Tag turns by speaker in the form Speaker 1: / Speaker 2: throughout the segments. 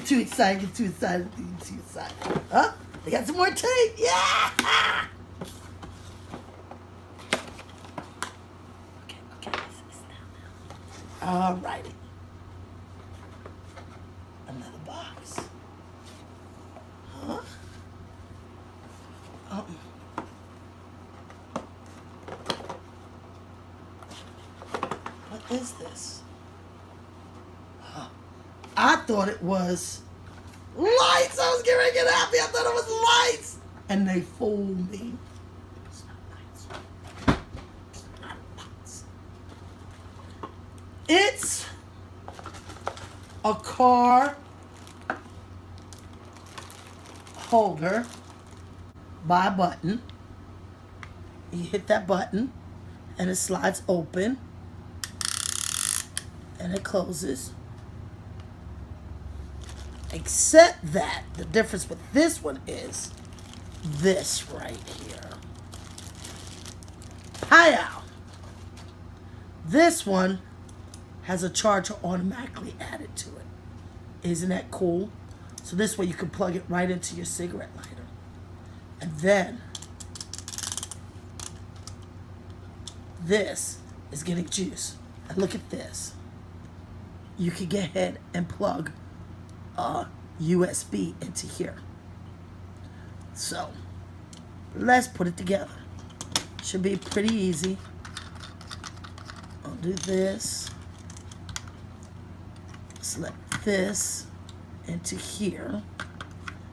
Speaker 1: get too excited, get too excited, get too excited. Huh? They got some more tape. Yeah! Okay. All righty. Another box. Huh? What is this? I thought it was lights. I was getting ready to get happy. I thought it was lights. And they fooled me. It's not lights. It's not lights. It's a car holder by a button. You hit that button and it slides open and it closes. Except that the difference with this one is this right here. Peyou. This one has a charger automatically added to it. Isn't that cool? So this way you can plug it right into your cigarette lighter. And then this is getting juice. And look at this. You can get ahead and plug a USB into here. So let's put it together. Should be pretty easy. I'll do this. Slip this into here.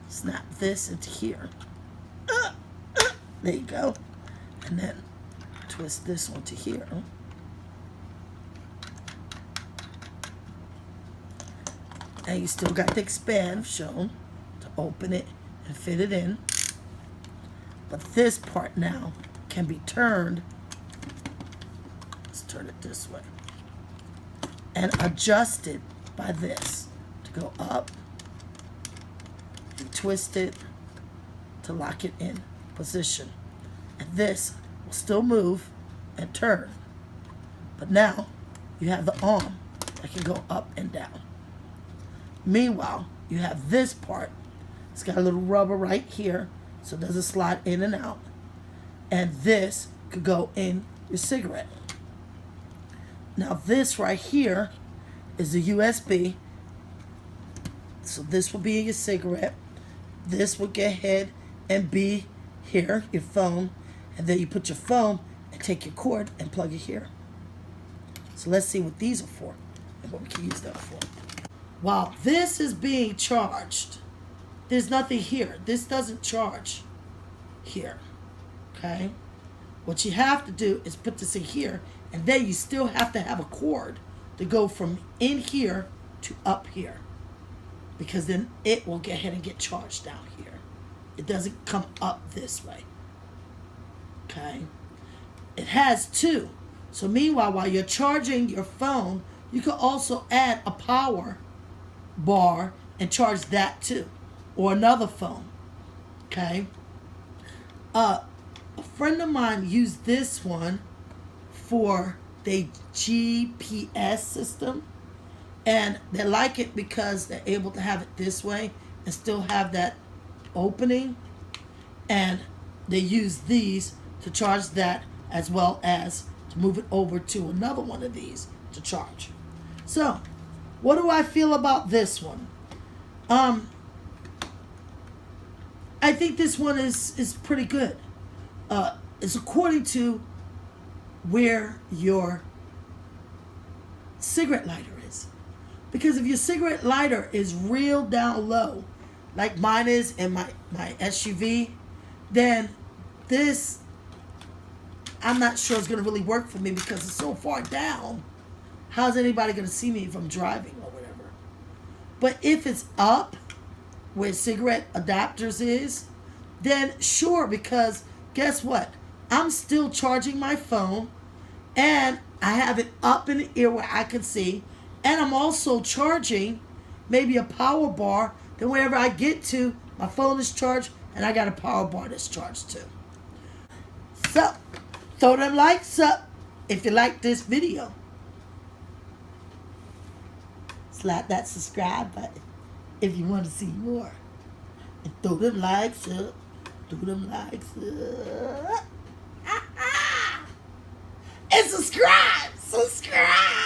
Speaker 1: Snap this into here. There you go. And then twist this onto here. And you still got the expand shown to open it and fit it in. But this part now can be turned. Let's turn it this way. And adjusted by this to go up and twist it to lock it in position. And this will still move and turn. But now you have the arm that can go up and down. Meanwhile, you have this part. It's got a little rubber right here, so it doesn't slide in and out. And this could go in your cigarette. Now this right here is the USB. So this will be in your cigarette. This will get ahead and be here, your phone. And then you put your phone and take your cord and plug it here. So let's see what these are for and what we can use them for. While this is being charged, there's nothing here. This doesn't charge here, okay? What you have to do is put this in here, and then you still have to have a cord to go from in here to up here, because then it will get ahead and get charged down here. It doesn't come up this way, okay? It has two. So meanwhile, while you're charging your phone, you can also add a power bar and charge that too, or another phone, okay? A friend of mine used this one for the GPS system, and they like it because they're able to have it this way and still have that opening, and they use these to charge that as well as to move it over to another one of these to charge. So what do I feel about this one? I think this one is pretty good. It's according to where your cigarette lighter is. Because if your cigarette lighter is real down low, like mine is in my SUV, then this, I'm not sure it's going to really work for me because it's so far down. How's anybody going to see me if I'm driving or whatever? But if it's up where cigarette adapters is, then sure, because guess what? I'm still charging my phone, and I have it up in the ear where I can see, and I'm also charging maybe a power bar. Then wherever I get to, my phone is charged, and I got a power bar that's charged too. So, throw them likes up if you like this video. Slap that subscribe button. if you want to see more. And throw them likes up. Throw them likes up. And subscribe. Subscribe.